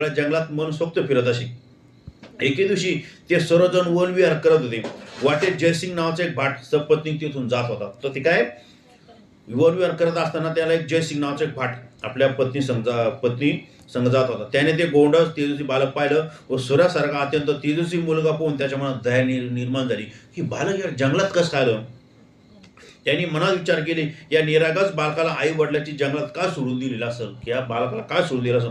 जंगलात मनसोक्त फिरत असे. एके दिवशी ते सर्वजण वनविहार करत होते. वाटेत जयसिंग नावाचा एक भाट सपत्नीक तिथून जात होता. तर ते काय वनविहार करत असताना त्याला एक जयसिंग नावाचा एक भाट आपल्या पत्नी संग जात होता. त्याने ते गोंडस तेजस्वी बालक पाहिलं व सूर्यासारखा अत्यंत तेजस्वी मुलगा पाहून त्याच्या मनात दया निर्माण झाली की बालक या जंगलात कसं आलं. त्यांनी मनात विचार केले, या निरागस बालकाला आई वडिलांची जंगलात का सोडून दिलेलं असेल, की या बालकाला का सोडून दिलं असेल.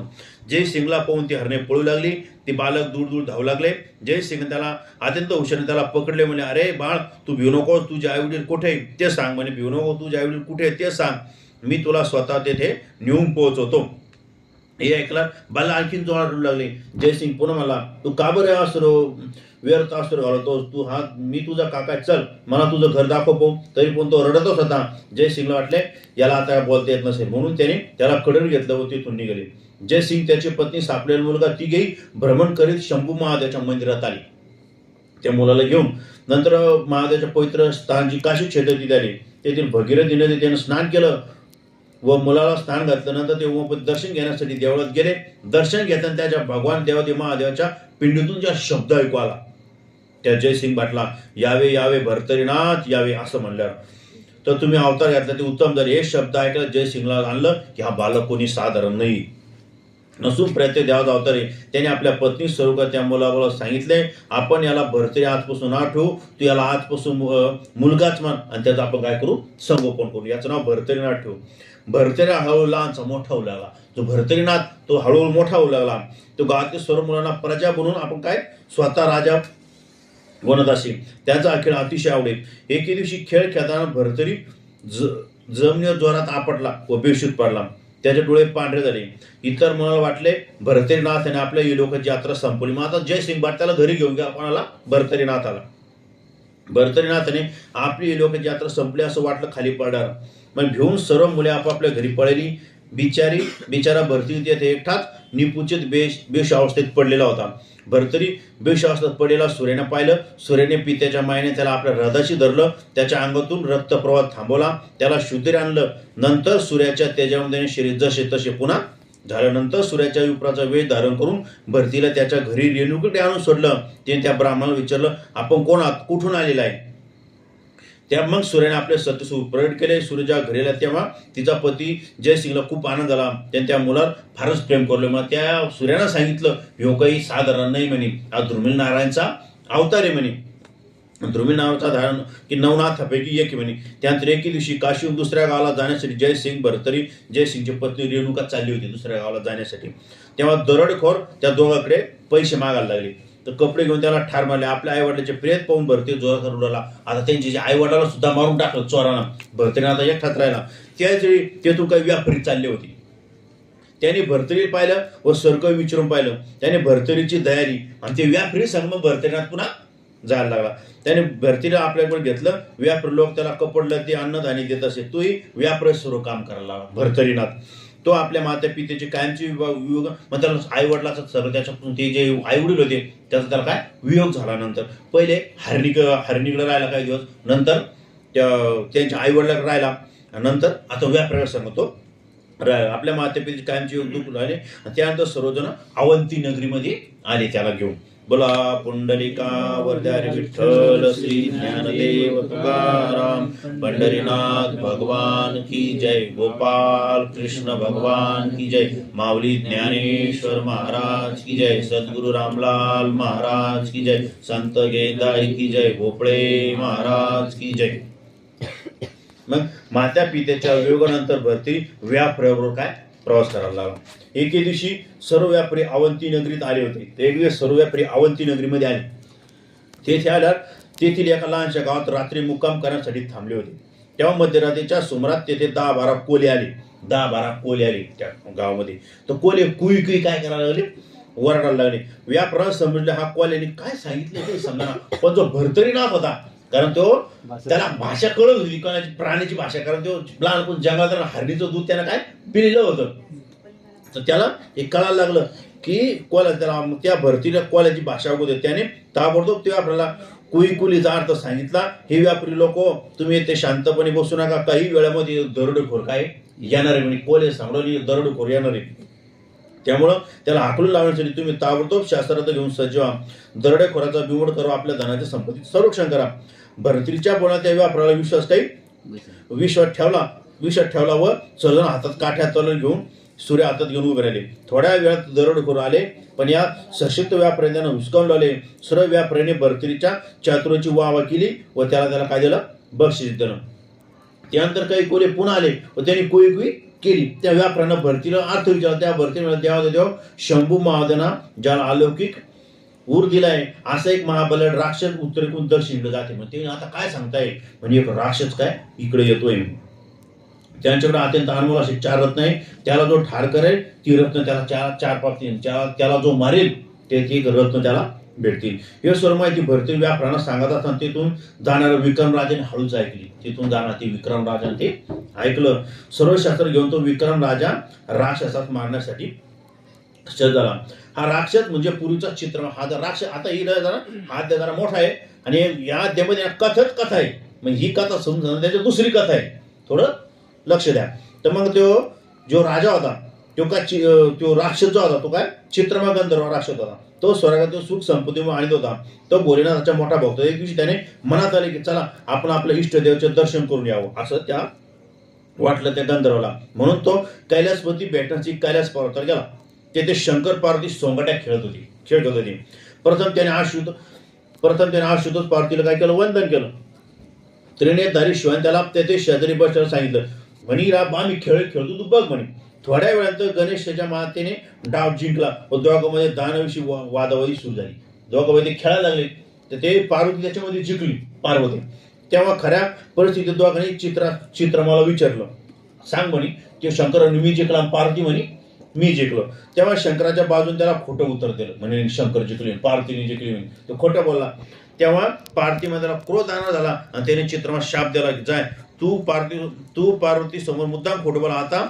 जयसिंगला पाहून ती हरणे पळू लागली. ते बालक दूर दूर धावू लागले. जयसिंग त्याला अत्यंत हुशारीने त्याला पकडले. म्हणे, अरे बाळ, तू भिवू नको, तुझे आई वडील कुठे ते सांग. म्हणे, भिवू नको, तुझे आई वडील कुठे ते सांग, मी तुला स्वतः तेथे नेऊन पोहोचवतो. हे ऐकलं बाला आणखीन जोरात रडू लागले. जयसिंग पुन्हा मला, तू का बरं असं व्यर्थ असतो घालवतोस तू, हा मी तुझा काका, चल मला तुझं घर दाखव. तरी पण तो रडतच होता. जयसिंगला वाटले याला आता बोलता येत नसेल, म्हणून त्याने त्याला कडून घेतलं व तिथून निघाले. जयसिंग, त्याची पत्नी, सापडेला मुलगा तिघेही भ्रमण करीत शंभू महादेवाच्या मंदिरात आले. त्या मुलाला घेऊन नंतर महादेवाच्या पवित्र स्थान जी काशी क्षेत्र तिथे आले. तेथील भगीरथी नदी त्यानं स्नान केलं व मुलाला स्नान घातलं. नंतर ते उमापती दर्शन घेण्यासाठी देवळात गेले. दर्शन घेताना त्याच्या भगवान देवादेव महादेवाच्या पिंडीतून ज्या शब्द ऐकू आला, त्या जयसिंग भाटला, यावे यावे भर्तरीनाथ यावे असं म्हणल्यावर, तर तुम्ही अवतार घातला ते उत्तम झाले. हे शब्द ऐकलं जयसिंगला आणलं की हा बालक कोणी साधारण नाही नसून प्रत्येक देवाचा अवतार आहे. त्याने आपल्या पत्नी स्वरूपात त्या मुलाला सांगितले, आपण याला भरतरी आजपासून नाव ठेवू, तू याला आजपासून मुलगाच मान आणि त्याचं आपण काय करू, संगोपन करू. याचं नाव भरतरीनाथ ठेवू. भरतरी हळूहळू लहानचा मोठा होऊ लागला. जो भरतरीनाथ तो हळूहळू मोठा होऊ लागला. तो गावातील सर्व मुलांना प्रजा बनवून आपण काय स्वतः राजा बनत असेल. त्याचा अखेर अतिशय आवडेल. एके दिवशी खेळ खेळताना भरतरी जमिनीवर जोरात आपटला व बेशुद्ध पडला. त्याचे डोळे पांढरे झाले. इतर मुलाला वाटले भरतरीनाथाने आपल्या ही लोकांची यात्रा संपवली. मग आता जयसिंग भाट त्याला घरी घेऊन गेला. कोणाला? भरतरीनाथाला. भरतरीनाथाने आपली ही लोकांची यात्रा संपली असं वाटलं खाली पडणार. मग भिवून सर्व मुले आपापल्या घरी पळली. बिचारा भरतरी तेथे एकटाच निपुचित बेश अवस्थेत पडलेला होता. भरतरी बेश अवस्थेत पडलेला सूर्याने पाहिलं. सूर्याने पित्याच्या मायेने त्याला आपल्या हृदयाशी धरलं. त्याच्या अंगातून रक्तप्रवाह थांबवला. त्याला शुद्धीर आणलं. नंतर सूर्याच्या तेजामध्ये शरीर जसे तसे पुन्हा झाल्यानंतर सूर्याच्या विप्राचा वेळ धारण करून भरतीला त्याच्या घरी रेणुकडे आणून सोडलं. त्याने त्या ब्राह्मणाला विचारलं, आपण कोण आहात, कुठून आलेला आहे. त्या मग सूर्याने आपले सत्यस्वरूप प्रकट केले. सूर्याच्या घरीला तेव्हा तिचा पती जयसिंगला खूप आनंद झाला. त्याने त्या मुलावर फारच प्रेम करले. मग त्या सूर्यानं सांगितलं, ह्यो काही साधारण नाही म्हणे, हा ध्रुमिल नारायणचा अवतार आहे म्हणे. ध्रुमिल नावाचा धारण की नवनाथापैकी एक म्हणे. त्यानंतर एके दिवशी काशीहून दुसऱ्या गावाला जाण्यासाठी जयसिंग भरतरी जयसिंगची पत्नी रेणुका चालली होती दुसऱ्या गावाला जाण्यासाठी. तेव्हा दरोडेखोर त्या दोघांकडे पैसे मागायला लागले. तर कपडे घेऊन त्याला ठार मारले. आपल्या आईवडिलाचे प्रेत पाहून भरती जोरात रडाला. आता त्यांचे जे आईवडिलाला सुद्धा मारून टाकलं चोरानं. भरतरीने आता एकटाच राहिला. त्याचवेळी तेथून काही व्यापारी चालले होते. त्याने भरतरी पाहिलं व सर्क विचारून पाहिलं. त्याने भरतरीची दयारी आणि ते व्यापारी संग मग भरतरीनाथ पुन्हा जायला लागला. त्याने भरतीला आपल्याकडे घेतलं. व्यापारी लोक त्याला कपडलं ते अन्नधान्य देत असे. तोही व्यापारी सर्व काम करायला लागला भरतरीनाथ. तो आपल्या माता पितेचे कायमचे वियोग, मग त्याला आई वडिलाचा सर्व त्याच्यापासून ते जे आई वडील होते त्याचा त्याला काय वियोग झाला. नंतर पहिले हरणीकडे राहिला काही दिवस, नंतर त्यांच्या आई वडिलाकडे राहिला, नंतर आता व्यापाऱ्याला सांगतो राहिला. आपल्या माता पितेचे कायमचे योग दुःख राहिले. त्यानंतर सर्वजण अवंती नगरीमध्ये आले त्याला घेऊन. बोला पुंडलिका वरदारी विठ्ठल श्री ज्ञानदेव तुकाराम पंढरीनाथ भगवान की जय. गोपाल कृष्ण भगवान की जय. माऊली ज्ञानेश्वर महाराज की जय. सद्गुरु रामलाल महाराज की जय. संत गेदाई की जय. भोपळे महाराज की जय. मग माता पित्याच्या वियोगानंतर भरती व्यापाऱ्याबरोबर काय प्रवास करायला लागला. एके दिवशी सर्व व्यापारी अवंती नगरीत आले होते. ते एक दिवस सर्व व्यापारी अवंती नगरीमध्ये आले. तेथे आल्यावर तेथील एका लहानशा गावात रात्री मुक्काम करण्यासाठी थांबले होते. तेव्हा मध्यरात्रीच्या सुमारात तेथे 10-12 कोले आले. 10-12 कोले आले त्या गावामध्ये. तर कोले कुई कुई काय करायला लागले, वरडायला लागले. व्यापाऱ्याला समजले हा कोल्याने काय सांगितले ते समजा. पण जो भरतरीनाथ होता, कारण तो त्याला भाषा कळत होती, कोणाची प्राण्याची भाषा, कारण तो लहानपण जंगलात हरणीचं दूध त्यानं काय पिलेलं होतं. तर त्याला हे कळायला लागलं की कोला, त्याला त्या भरतीला कोल्याची भाषा होते. त्याने ताबडतोब ते आपल्याला कुईकुलीचा अर्थ सांगितला. हे व्यापारी लोक, तुम्ही ते शांतपणे बसू नका, काही वेळामध्ये दरोडेखोर काय येणार आहे म्हणे. कोले सांगडोली दरोडेखोर येणार आहे. त्यामुळं त्याला हाकलून लावण्यासाठी तुम्ही ताबडतोब शास्त्रार्थ घेऊन सज्ज व्हा. दरोडेखोराचा बिमोड करा, आपल्या धनाच्या संपत्तीचं संरक्षण करा. भरतीच्या बोलण्यात त्या व्यापाराला विश्वास ठेवला व चलन हातात काठ्या तलवार घेऊन सूर्य हातात घेऊन उभे राहिले. थोड्या वेळात दरोडेखोर आले, पण या सशक्त व्यापाऱ्याने त्यांना हुसकावून लावले. सर्व व्यापाऱ्याने भरतीच्या चातुर्याची वाह केली व त्याला काय दिलं? बक्षीस दिलं. त्यानंतर काही कोले पुन्हा आले व त्यांनी कुई केली. त्या व्यापाऱ्यानं भरतीला अर्थ विचारला. त्या भरतीने देव शंभू महादेना ज्याला अलौकिक ऊर दिलाय असा एक महाबलाढ्य राक्षस उत्तरेकडून दक्षिणेकडे जाते. मग ते आता काय सांगताय? म्हणजे एक राक्षस काय इकडे येतोय. त्यांच्याकडे अत्यंत अनमोल असे 4 रत्न आहे. त्याला जो ठार करेल ती रत्न त्याला 4 प्राप्ती, त्याला जो मारेल ते एक रत्न त्याला भेटतील. हे सर्व माहिती भरती व्यापाऱ्यांना सांगत असताना तिथून जाणाऱ्या विक्रमराजाने हळूच ऐकली. तिथून जाणार ते विक्रमराजाने ते ऐकलं. सर्व शस्त्र घेऊन तो विक्रम राजा राक्षसात मारण्यासाठी सज्ज झाला. हा राक्षस म्हणजे पूर्वीचा चित्र. हा राक्षस आता ही जरा मोठा आहे आणि या अध्यामध्ये कथा आहे. मग ही कथा समजून त्याची दुसरी कथा आहे, थोडं लक्ष द्या. तर मग तो जो राजा होता तो राक्षस जो होता तो काय चित्रमा गंधर्व राक्षस होता. तो स्वर्गात सुख संपत्ती आणत होता. तो भोलेनाथाचा मोठा भक्त. एक दिवशी त्याने मनात आले की चला आपण आपल्या इष्टदेवाचे दर्शन करून यावं, असं त्या वाटलं त्या गंधर्वाला. म्हणून तो कैलासपती भेटण्याची कैलास पर्वतावर गेला. तेथे शंकर पार्वती सोंगट्या खेळत होती. प्रथम त्याने आशुतोष पार्वतीला काय केलं? वंदन केलं. त्रिनेत्रधारी शिवाने त्याला तेथे शेजारी बसल्याला सांगितलं, म्हणी आम्ही खेळतो तू बघ म्हणे. थोड्या वेळात गणेशाच्या मातेने डाव जिंकला व दोघांमध्ये दानविषयी वादावादी सुरू झाली. दोघांमध्ये खेळायला लागले तर ते पार्वती त्याच्यामध्ये जिंकली पार्वती. तेव्हा खऱ्या परिस्थितीत दोघांनी चित्रमाला विचारलं, सांग म्हणे ते शंकराने मी जिंकला, पार्वती म्हणे मी जिंकलो. तेव्हा शंकराच्या बाजून त्याला खोटं उत्तर दिलं, म्हणजे शंकर जिंकले पार्वतीने जिंकली म्हणे. तो खोटं बोलला. तेव्हा पार्वतीमध्ये त्याला क्रोध आणा झाला आणि त्याने चित्रमा शाप दिला की जाय तू पार्वती समोर मुद्दाम खोटं बोला. आता